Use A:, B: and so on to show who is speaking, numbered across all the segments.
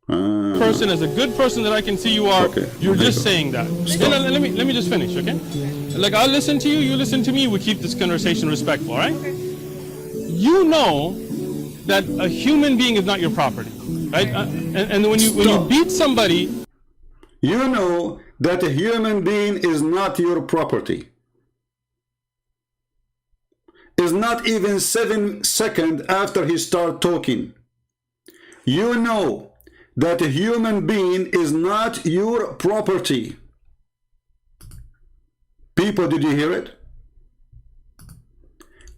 A: Person, as a good person that I can see you are,
B: okay.
A: you're just saying that. Let me just finish, okay? Like, I'll listen to you, you listen to me, we keep this conversation respectful, all right? You know that a human being is not your property, right? And when you beat somebody,
B: you know that a human being is not your property. Is not even 7 seconds after he start talking. You know that a human being is not your property. People, did you hear it?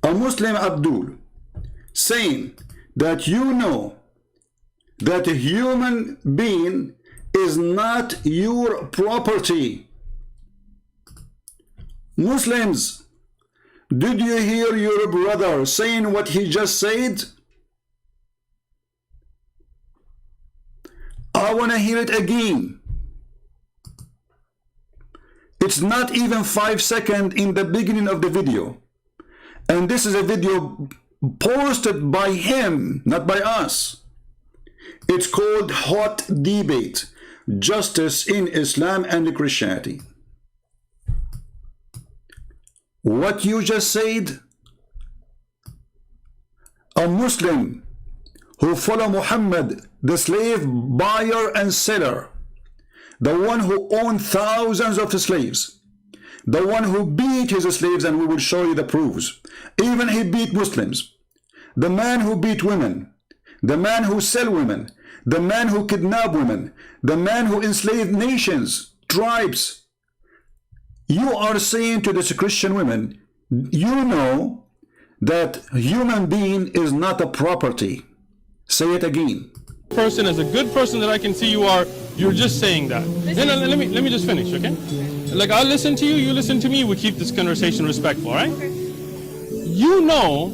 B: A Muslim Abdul saying that you know that a human being is not your property. Muslims, did you hear your brother saying what he just said? I want to hear it again. It's not even 5 seconds in the beginning of the video. And this is a video posted by him, not by us. It's called Hot Debate, Justice in Islam and Christianity. What you just said, a Muslim who follow Muhammad, the slave buyer and seller, the one who owned thousands of slaves, the one who beat his slaves, and we will show you the proofs. Even he beat Muslims. The man who beat women, the man who sell women, the man who kidnap women, the man who enslaved nations, tribes. You are saying to this Christian women, you know that human being is not a property. Say it again.
A: Person, as a good person that I can see you are, you're just saying that. Let me just finish, okay? Like, I'll listen to you, you listen to me, we keep this conversation respectful, all right? You know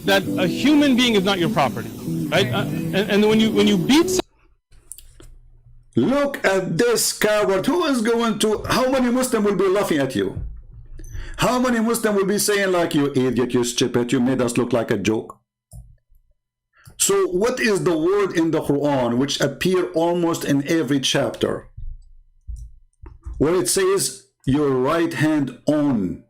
A: that a human being is not your property, right? And when you beat
B: look at this coward. Who is going to, how many Muslims will be laughing at you? How many Muslims will be saying like, you idiot, you stupid, you made us look like a joke? So what is the word in the Quran which appear almost in every chapter, where it says your right hand on?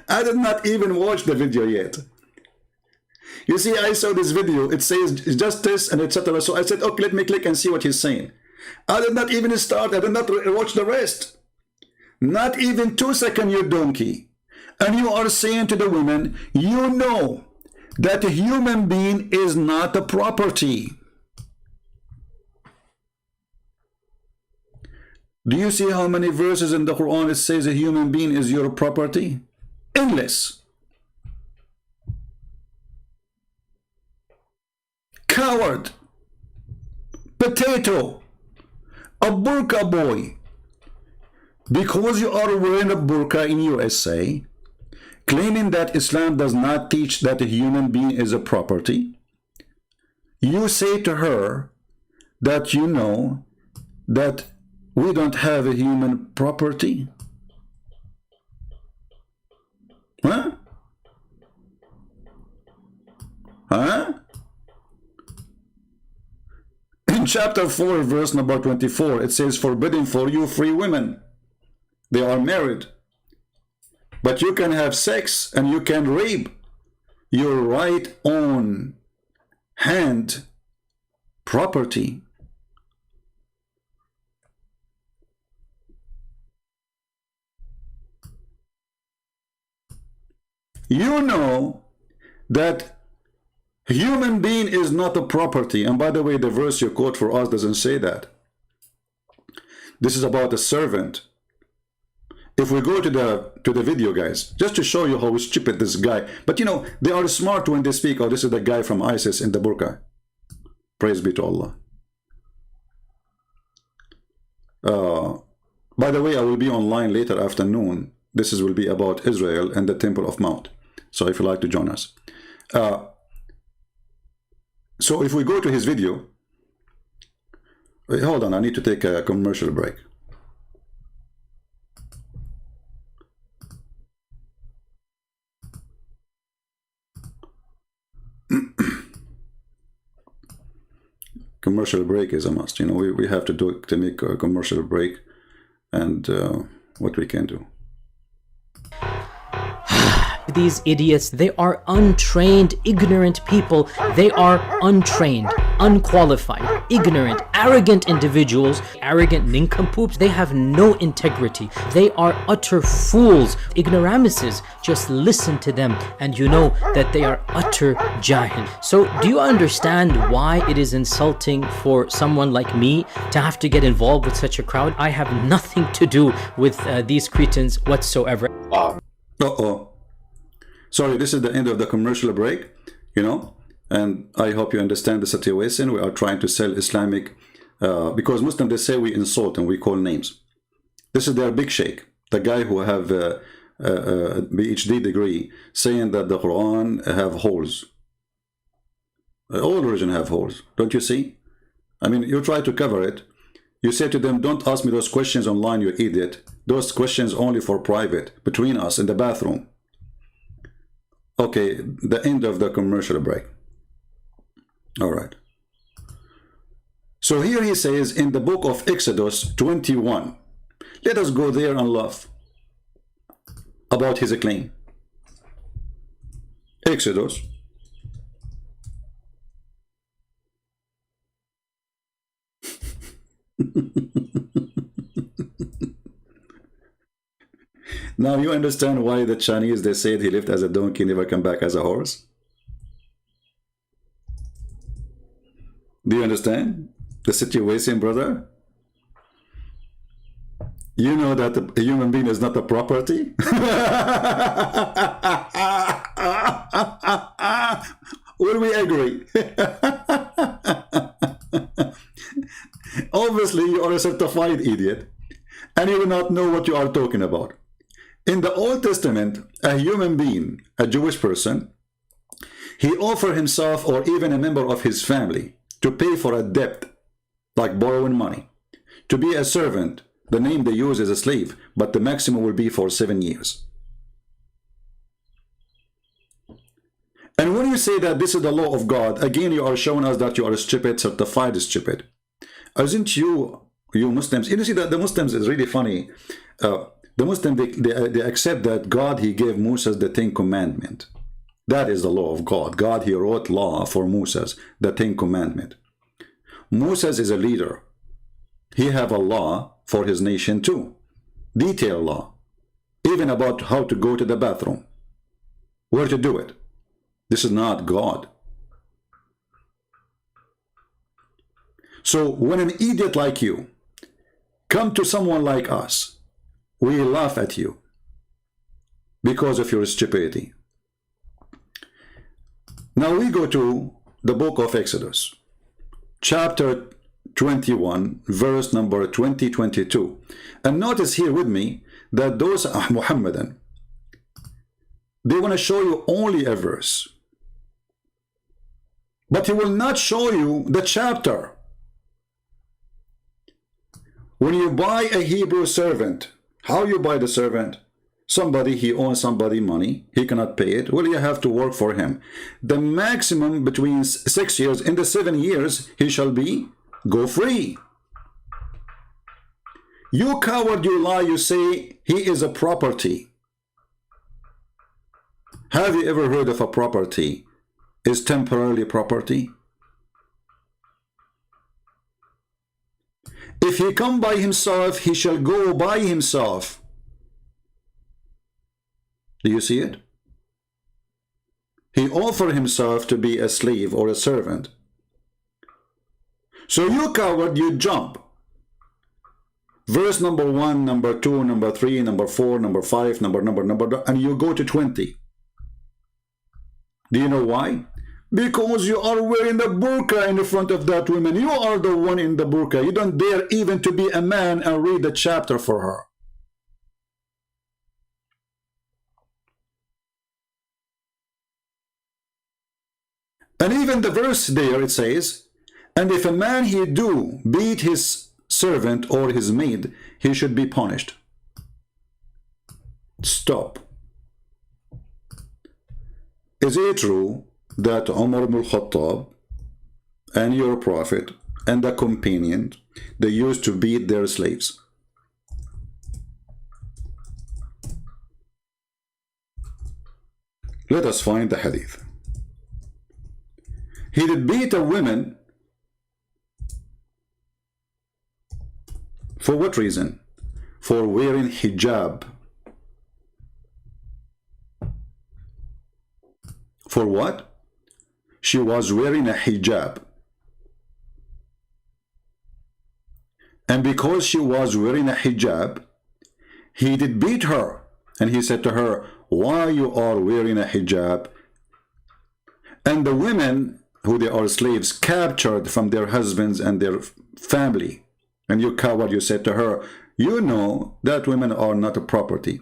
B: I did not even watch the video yet. You see, I saw this video, it says justice and etc. So I said, okay, let me click and see what he's saying. I did not even start, I did not watch the rest. Not even 2 seconds, you donkey. And you are saying to the women, you know that a human being is not a property. Do you see how many verses in the Quran it says a human being is your property? Endless. Coward. Potato. A burqa boy. Because you are wearing a burqa in USA, claiming that Islam does not teach that a human being is a property, you say to her that you know that we don't have a human property? Huh? Huh? In chapter 4, verse number 24, it says, forbidden for you free women. They are married. But you can have sex and you can rape your right own hand property. You know that human being is not a property. And by the way, the verse you quote for us doesn't say that. This is about a servant. If we go to the video, guys, just to show you how stupid this guy, but you know, they are smart when they speak, oh, this is the guy from ISIS in the burqa. Praise be to Allah. By the way, I will be online later afternoon. This will be about Israel and the Temple of Mount. So if you like to join us. So if we go to his video, wait, hold on, I need to take a commercial break. commercial break is a must. You know, we have to do it to make a commercial break, and what we can do.
C: These idiots, they are untrained, ignorant people. They are untrained, unqualified, ignorant, arrogant individuals, arrogant nincompoops. They have no integrity. They are utter fools, ignoramuses. Just listen to them and you know that they are utter jahil. So do you understand why it is insulting for someone like me to have to get involved with such a crowd? I have nothing to do with these cretins whatsoever.
B: Uh-oh. Sorry, this is the end of the commercial break, you know, and I hope you understand the situation. We are trying to sell Islamic, because Muslims, they say we insult and we call names. This is their big sheikh, the guy who have a PhD degree, saying that the Quran have holes. All religion have holes, don't you see? I mean, you try to cover it. You say to them, don't ask me those questions online, you idiot. Those questions only for private, between us in the bathroom. Okay, the end of the commercial break. All right. So here he says in the book of Exodus 21. Let us go there and laugh about his claim. Exodus. Now you understand why the Chinese, they said he lived as a donkey, never come back as a horse? Do you understand the situation, brother? You know that a human being is not a property? Will we agree? Obviously, you are a certified idiot, and you do not know what you are talking about. In the Old Testament, a human being, a Jewish person, he offered himself or even a member of his family to pay for a debt, like borrowing money, to be a servant. The name they use is a slave, but the maximum will be for 7 years. And when you say that this is the law of God, again, you are showing us that you are stupid, certified stupid. Isn't you Muslims, you see that the Muslims is really funny. The Muslims, they accept that God, he gave Moses the 10 Commandments. That is the law of God. God, he wrote law for Moses, the 10 Commandments. Moses is a leader. He have a law for his nation too. Detailed law. Even about how to go to the bathroom. Where to do it. This is not God. So when an idiot like you come to someone like us, we laugh at you because of your stupidity. Now we go to the book of Exodus, chapter 21, verse number 22. And notice here with me that those Muhammadan, they want to show you only a verse, but he will not show you the chapter. When you buy a Hebrew servant, how you buy the servant? Somebody, he owes somebody money, he cannot pay it. Well, you have to work for him. The maximum between 6 years, in the 7 years, he shall go free. You coward, you lie, you say he is a property. Have you ever heard of a property is temporarily property? If he come by himself, he shall go by himself. Do you see it? He offered himself to be a slave or a servant. So you coward, you jump. Verse number 1, number 2, number 3, number 4, number 5, number, and you go to 20. Do you know why? Because you are wearing the burqa in the front of that woman. You are the one in the burqa. You don't dare even to be a man and read the chapter for her. And even the verse there, it says, and if a man he do beat his servant or his maid, he should be punished. Stop. Is it true that Umar ibn al-Khattab and your prophet and the companions, they used to beat their slaves. Let us find the hadith. He did beat a woman. For what reason? For wearing hijab. For what? She was wearing a hijab. And because she was wearing a hijab, he did beat her. And he said to her, why you are wearing a hijab? And the women, who they are slaves, captured from their husbands and their family. And you coward, you said to her, you know that women are not a property.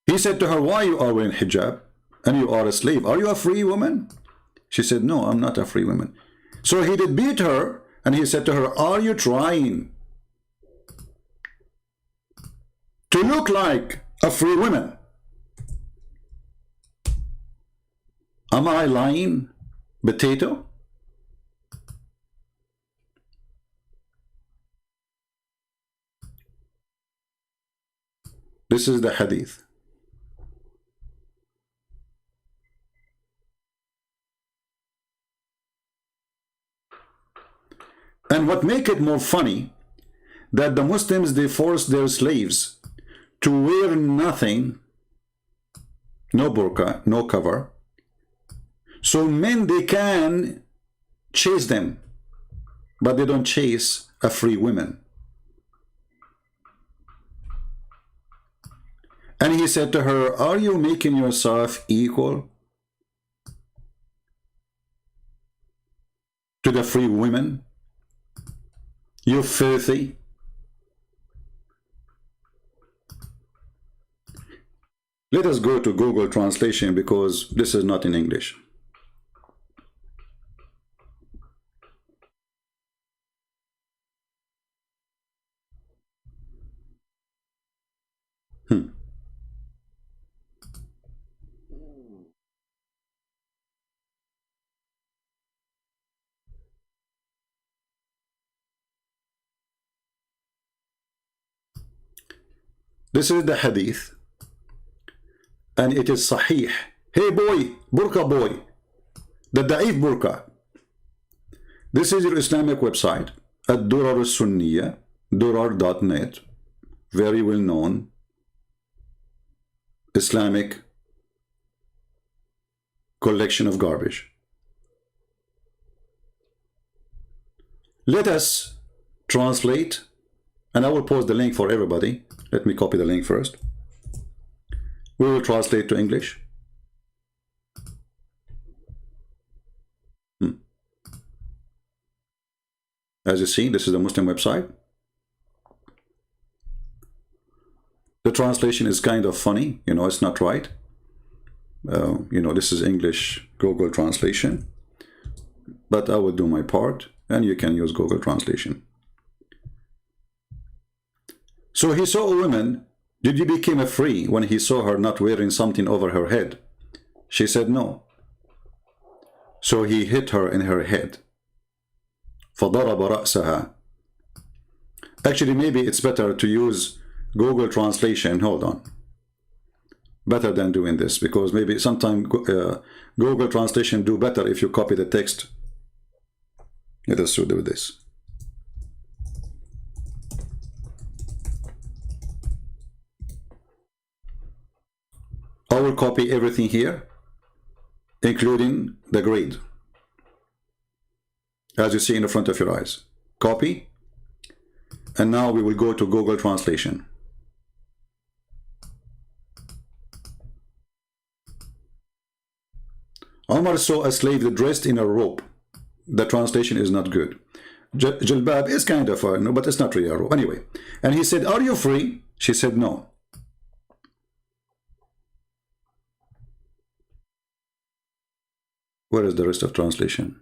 B: He said to her, why you are wearing hijab? And you are a slave. Are you a free woman? She said, no, I'm not a free woman. So he did beat her, and he said to her, are you trying to look like a free woman? Am I lying, potato? This is the hadith. And what make it more funny, that the Muslims, they force their slaves to wear nothing, no burqa, no cover, so men, they can chase them, but they don't chase a free woman. And he said to her, are you making yourself equal to the free women? You filthy. Let us go to Google Translation, because this is not in English. This is the hadith, and it is sahih. Hey boy, burqa boy, the da'if burqa. This is your Islamic website at Durar al-Sunniya, durar.net, very well known Islamic collection of garbage. Let us translate, and I will post the link for everybody. Let me copy the link first. We will translate to English. As you see, this is the Muslim website. The translation is kind of funny, you know, it's not right. You know, this is English Google Translation, but I will do my part, and you can use Google Translation. So he saw a woman. Did you become free when he saw her not wearing something over her head? She said no. So he hit her in her head. فَضَرَبَ رَأْسَهَا. Actually, maybe it's better to use Google Translation. Hold on. Better than doing this, because maybe sometimes Google Translation do better if you copy the text. Let us do this. I will copy everything here, including the grade, as you see in the front of your eyes. Copy. And now we will go to Google Translation. Omar saw a slave dressed in a robe. The translation is not good. Jilbab is kind of no, but it's not really a robe. Anyway, and he said, are you free? She said no. Where is the rest of translation?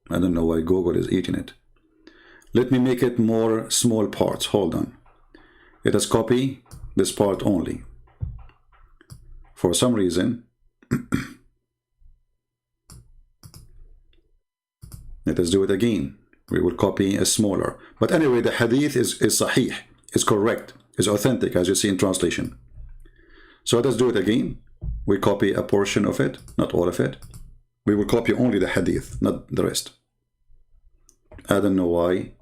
B: I don't know why Google is eating it. Let me make it more small parts. Hold on. Let us copy this part only. For some reason, Let us do it again. We will copy a smaller. But anyway, the hadith is sahih, is correct, is authentic, as you see in translation. So let us do it again. We copy a portion of it, not all of it. We will copy only the hadith, not the rest. I don't know why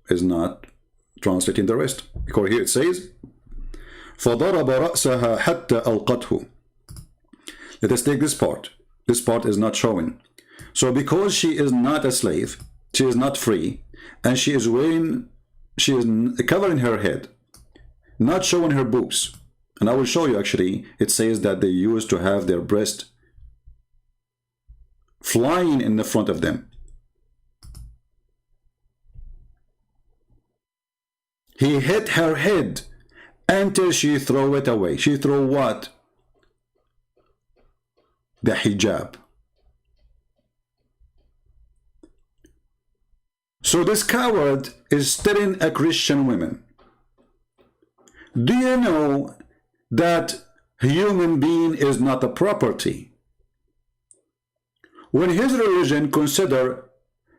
B: is not translating the rest. Because here it says, فَضَرَبَ رَأْسَهَا حَتَّى أَلْقَتْهُ. Let us take this part. This part is not showing. So because she is not a slave, she is not free, and she is covering her head, not showing her boobs. And I will show you actually, it says that they used to have their breast flying in the front of them. He hit her head until she threw it away. She threw what? The hijab. So this coward is telling a Christian woman, do you know that a human being is not a property? When his religion consider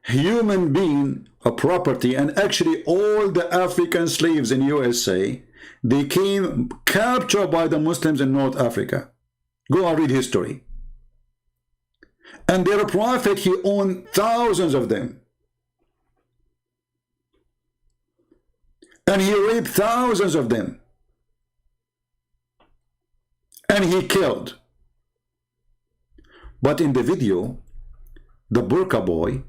B: human being a property, and actually all the African slaves in USA, they came captured by the Muslims in North Africa. Go and read history. And their prophet, he owned thousands of them. And he raped thousands of them. And he killed. But in the video, the burqa boy,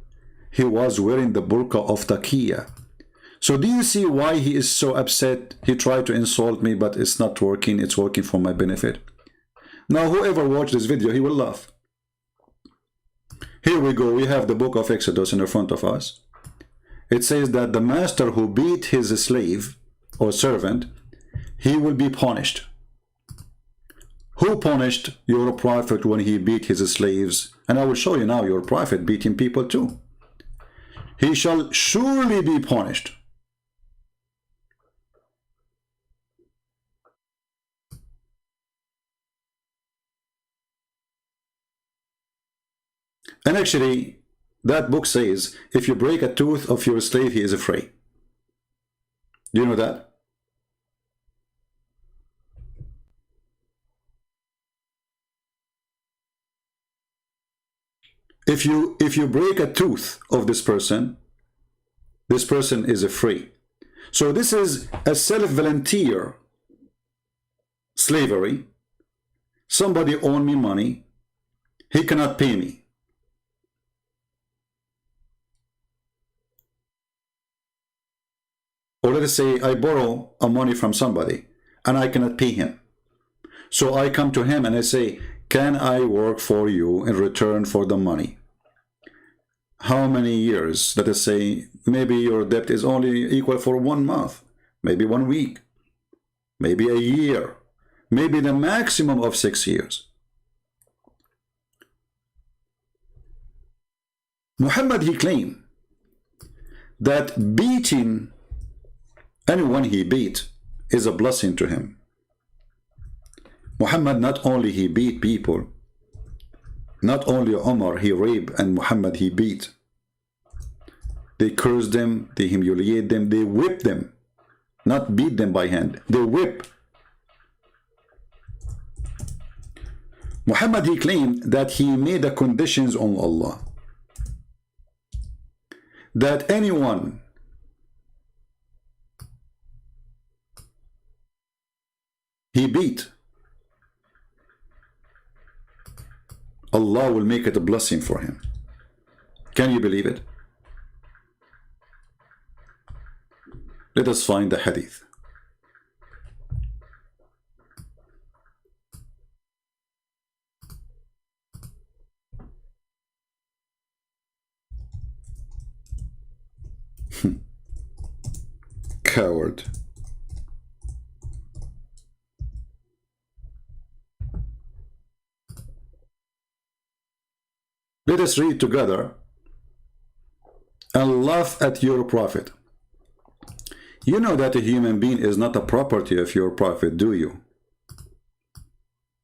B: he was wearing the burqa of taqiyya. So do you see why he is so upset? He tried to insult me, but it's not working. It's working for my benefit. Now, whoever watched this video, he will laugh. Here we go. We have the book of Exodus in front of us. It says that the master who beat his slave or servant, he will be punished. Who punished your prophet when he beat his slaves? And I will show you now your prophet beating people too. He shall surely be punished. And actually, that book says, if you break a tooth of your slave, he is free. Do you know that? If you break a tooth of this person is free. So this is a self-volunteer slavery. Somebody owed me money. He cannot pay me. Or let us say I borrow a money from somebody and I cannot pay him. So I come to him and I say, can I work for you in return for the money? How many years? Let us say maybe your debt is only equal for 1 month, maybe 1 week, maybe a year, maybe the maximum of 6 years. Muhammad, he claimed that beating anyone he beat is a blessing to him. Muhammad, not only he beat people, not only Umar he raped, and Muhammad he beat. They cursed them, they humiliate them, they whip them, not beat them by hand, they whip. Muhammad, he claimed that he made the conditions on Allah, that anyone he beat, Allah will make it a blessing for him. Can you believe it? Let us find the hadith. Coward. Let us read together and laugh at your prophet. You know that a human being is not a property of your prophet, do you?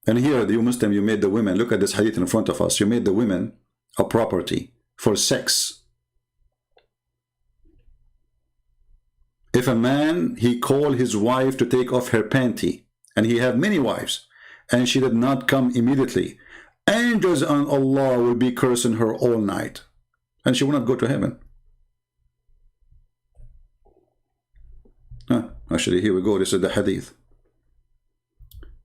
B: And here, you Muslim, you made the women, look at this hadith in front of us, you made the women a property for sex. If a man, he called his wife to take off her panty, and he had many wives, and she did not come immediately, angels and Allah will be cursing her all night, and she will not go to heaven. Actually, here we go. This is the hadith.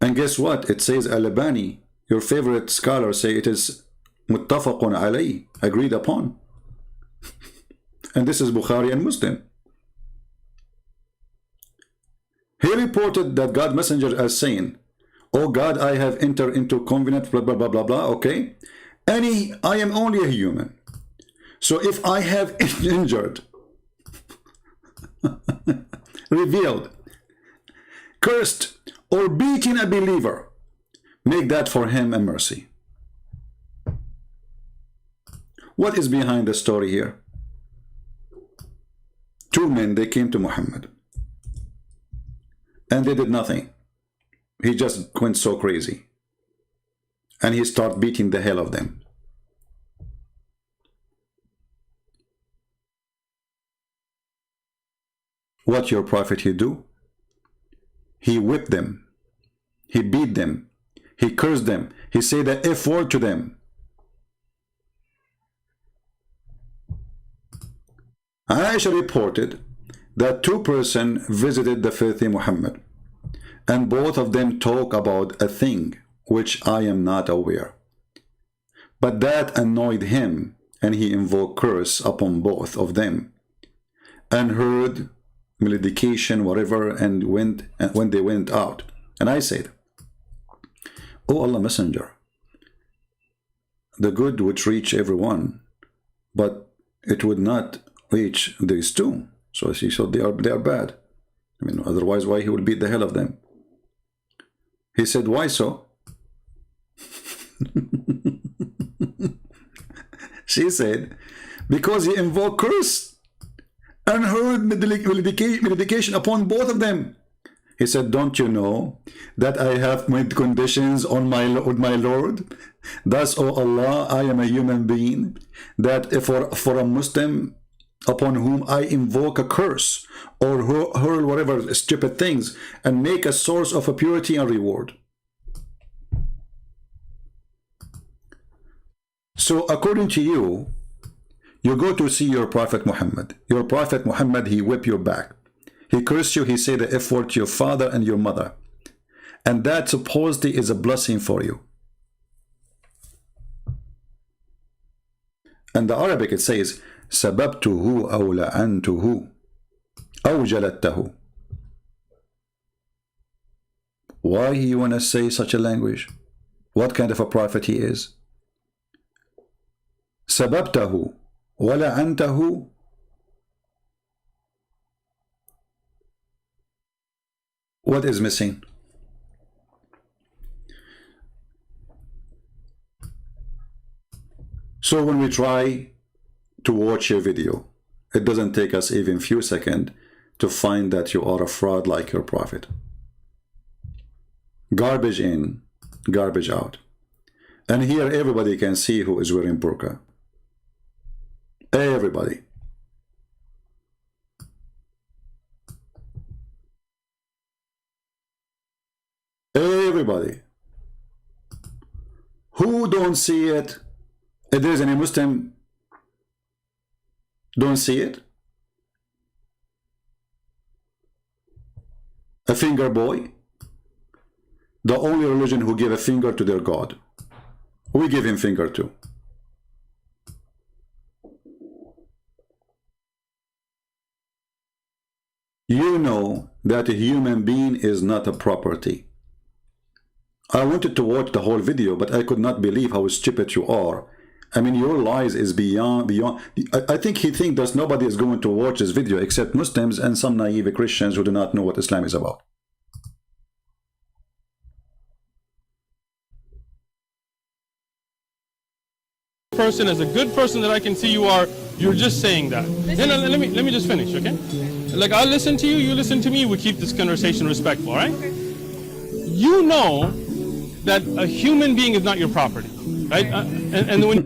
B: And guess what? It says Al-Albani, your favorite scholar, say it is muttafaqun alayh, agreed upon. And this is Bukhari and Muslim. He reported that God messenger as saying, "Oh God, I have entered into covenant, blah, blah, blah, blah, blah, okay? I am only a human. So if I have injured, revealed, cursed, or beaten a believer, make that for him a mercy." What is behind the story here? Two men, they came to Muhammad, and they did nothing. He just went so crazy, and he started beating the hell of them. What your prophet he do? He whipped them, he beat them, he cursed them, he said the F word to them. Aisha reported that two persons visited the filthy Muhammad, and both of them talk about a thing which I am not aware. But that annoyed him, and he invoked curse upon both of them, and heard malediction, whatever, and when they went out. And I said, "O Allah Messenger, the good would reach everyone, but it would not reach these two." So she said they are bad. I mean, otherwise why he would beat the hell of them? He said, "Why so?" She said, "Because he invoked curse and heard malediction upon both of them." He said, "Don't you know that I have made conditions on with my Lord? Thus, O Allah, I am a human being, that if for a Muslim upon whom I invoke a curse or hurl whatever stupid things, and make a source of a purity and reward." So according to you, you go to see your Prophet Muhammad. Your Prophet Muhammad, he whip your back. He cursed you, he said the F word to your father and your mother. And that supposedly is a blessing for you. And the Arabic, it says, "Sababtuhu aw la'antuhu aw jaladtahu." Why you want to say such a language? What kind of a prophet he is? Sababtahu wa la'antahu. What is missing? So when we try to watch your video, it doesn't take us even few seconds to find that you are a fraud like your prophet. Garbage in, garbage out. And here everybody can see who is wearing burqa. Everybody. Everybody. Who don't see it? If there's any Muslim don't see it? A finger boy? The only religion who give a finger to their God. We give him finger too. You know that a human being is not a property. I wanted to watch the whole video, but I could not believe how stupid you are. I mean, your lies is beyond. I think he thinks that nobody is going to watch this video except Muslims and some naive Christians who do not know what Islam is about.
A: Person, as a good person that I can see you are, you're just saying that. Let me just finish, okay? Like, I'll listen to you, you listen to me, we keep this conversation respectful, all right? You know that a human being is not your property, right? And when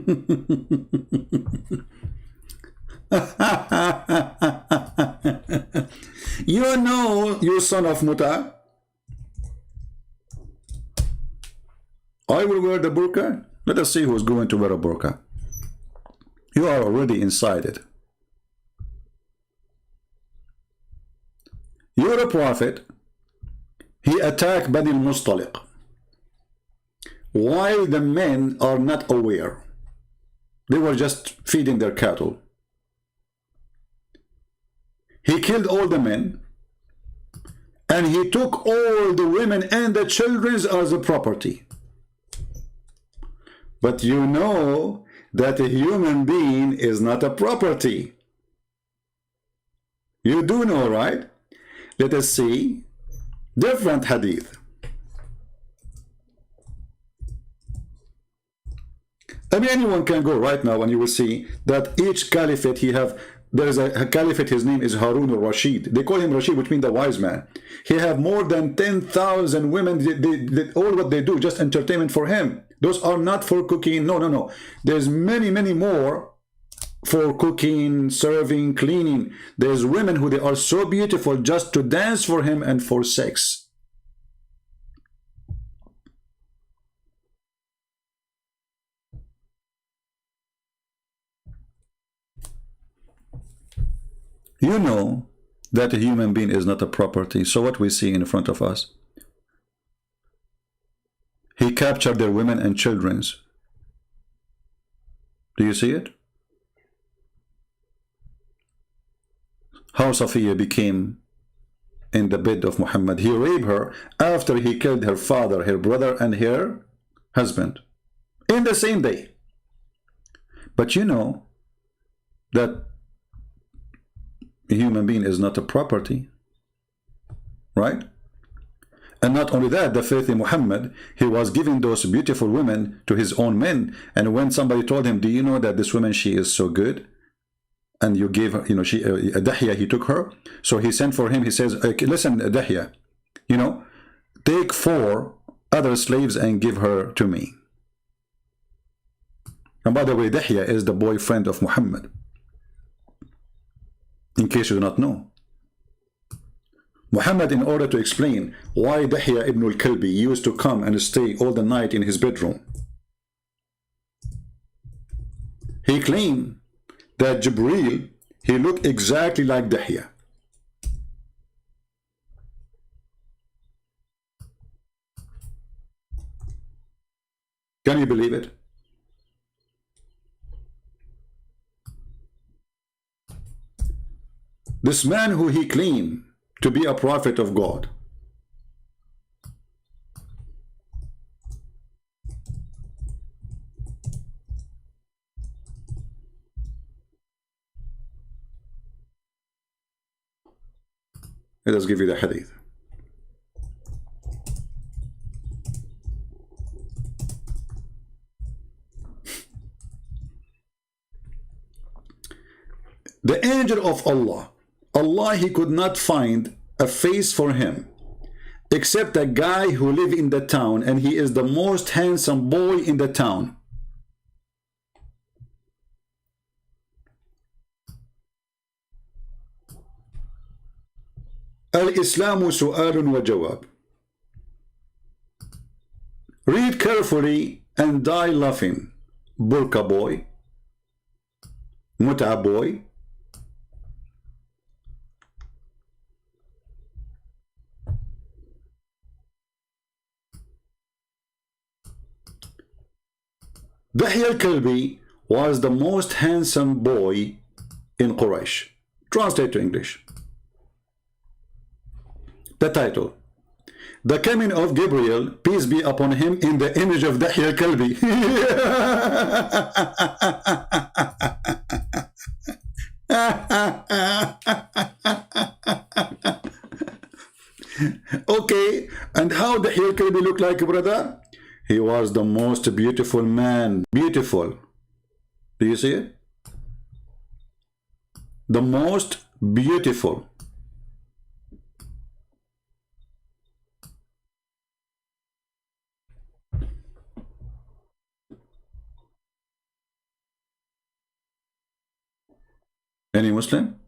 B: You know, you son of Muta, I will wear the burqa. Let us see who's going to wear a burqa. You are already inside it. You're a prophet. He attacked Bani al-Mustaliq while the men are not aware. They were just feeding their cattle. He killed all the men, and he took all the women and the children as a property. But you know that a human being is not a property. You do know, right? Let us see different hadith. I mean, anyone can go right now and you will see that each caliphate there is a caliphate, his name is Harun al-Rashid. They call him Rashid, which means the wise man. He have more than 10,000 women. All what they do, just entertainment for him. Those are not for cooking. No. There's many more for cooking, serving, cleaning. There's women who they are so beautiful just to dance for him and for sex. You know that a human being is not a property. So what we see in front of us, he captured their women and children. Do you see it? How Safiya became in the bed of Muhammad. He raped her after he killed her father, her brother, and her husband in the same day. But you know that a human being is not a property, right? And not only that, the faith in Muhammad, he was giving those beautiful women to his own men. And when somebody told him, do you know that this woman, she is so good? And you gave her, you know, she, Dahya, he took her. So he sent for him, he says, listen, Dahya, you know, take 4 other slaves and give her to me. And by the way, Dahya is the boyfriend of Muhammad. In case you do not know. Muhammad, in order to explain why Dahya ibn al-Kalbi used to come and stay all the night in his bedroom, he claimed that Jibreel, he looked exactly like Dahya. Can you believe it? This man who he claimed to be a prophet of God, let us give you the hadith. The angel of Allah, he could not find a face for him except a guy who lived in the town, and he is the most handsome boy in the town. Al-Islamu su'alun wa jawab. Read carefully and die laughing. Burqa boy, Mut'a boy, Dahya al-Kalbi was the most handsome boy in Quraysh. Translate to English. The title: The coming of Gabriel, peace be upon him, in the image of Dahya al-Kalbi. Okay, and how Dahya al-Kalbi look like, brother? He was the most beautiful man. Beautiful. Do you see it? The most beautiful. Any Muslim?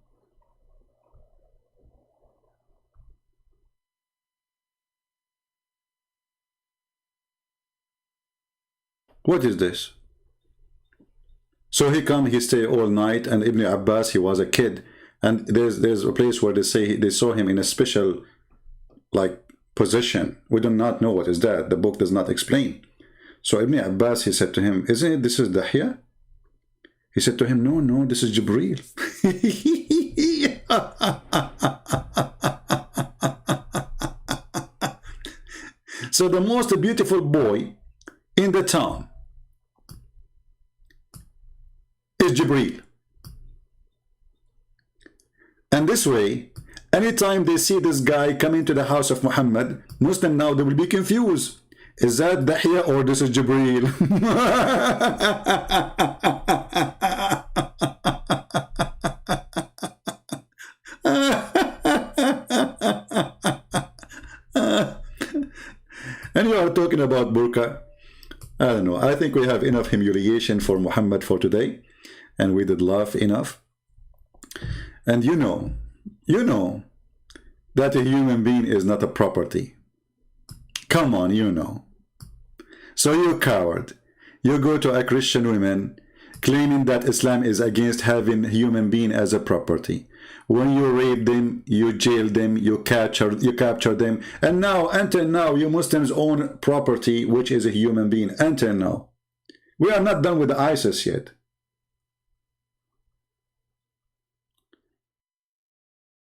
B: What is this? So he come, he stay all night, and Ibn Abbas, he was a kid, and there's a place where they say they saw him in a special like position. We do not know what is that. The book does not explain. So Ibn Abbas, he said to him, isn't it this is Dahya? He said to him, no, no, this is Jibreel. So the most beautiful boy in the town is Jibreel. And this way, anytime they see this guy coming to the house of Muhammad, Muslim now, they will be confused. Is that Dahya or this is Jibreel? And you are talking about burqa. I don't know. I think we have enough humiliation for Muhammad for today. And we did laugh enough. And you know that a human being is not a property. Come on, you know. So you coward. You go to a Christian woman claiming that Islam is against having a human being as a property. When you rape them, you jail them, you capture them. And now, until now, you Muslims own property, which is a human being. Until now. We are not done with ISIS yet.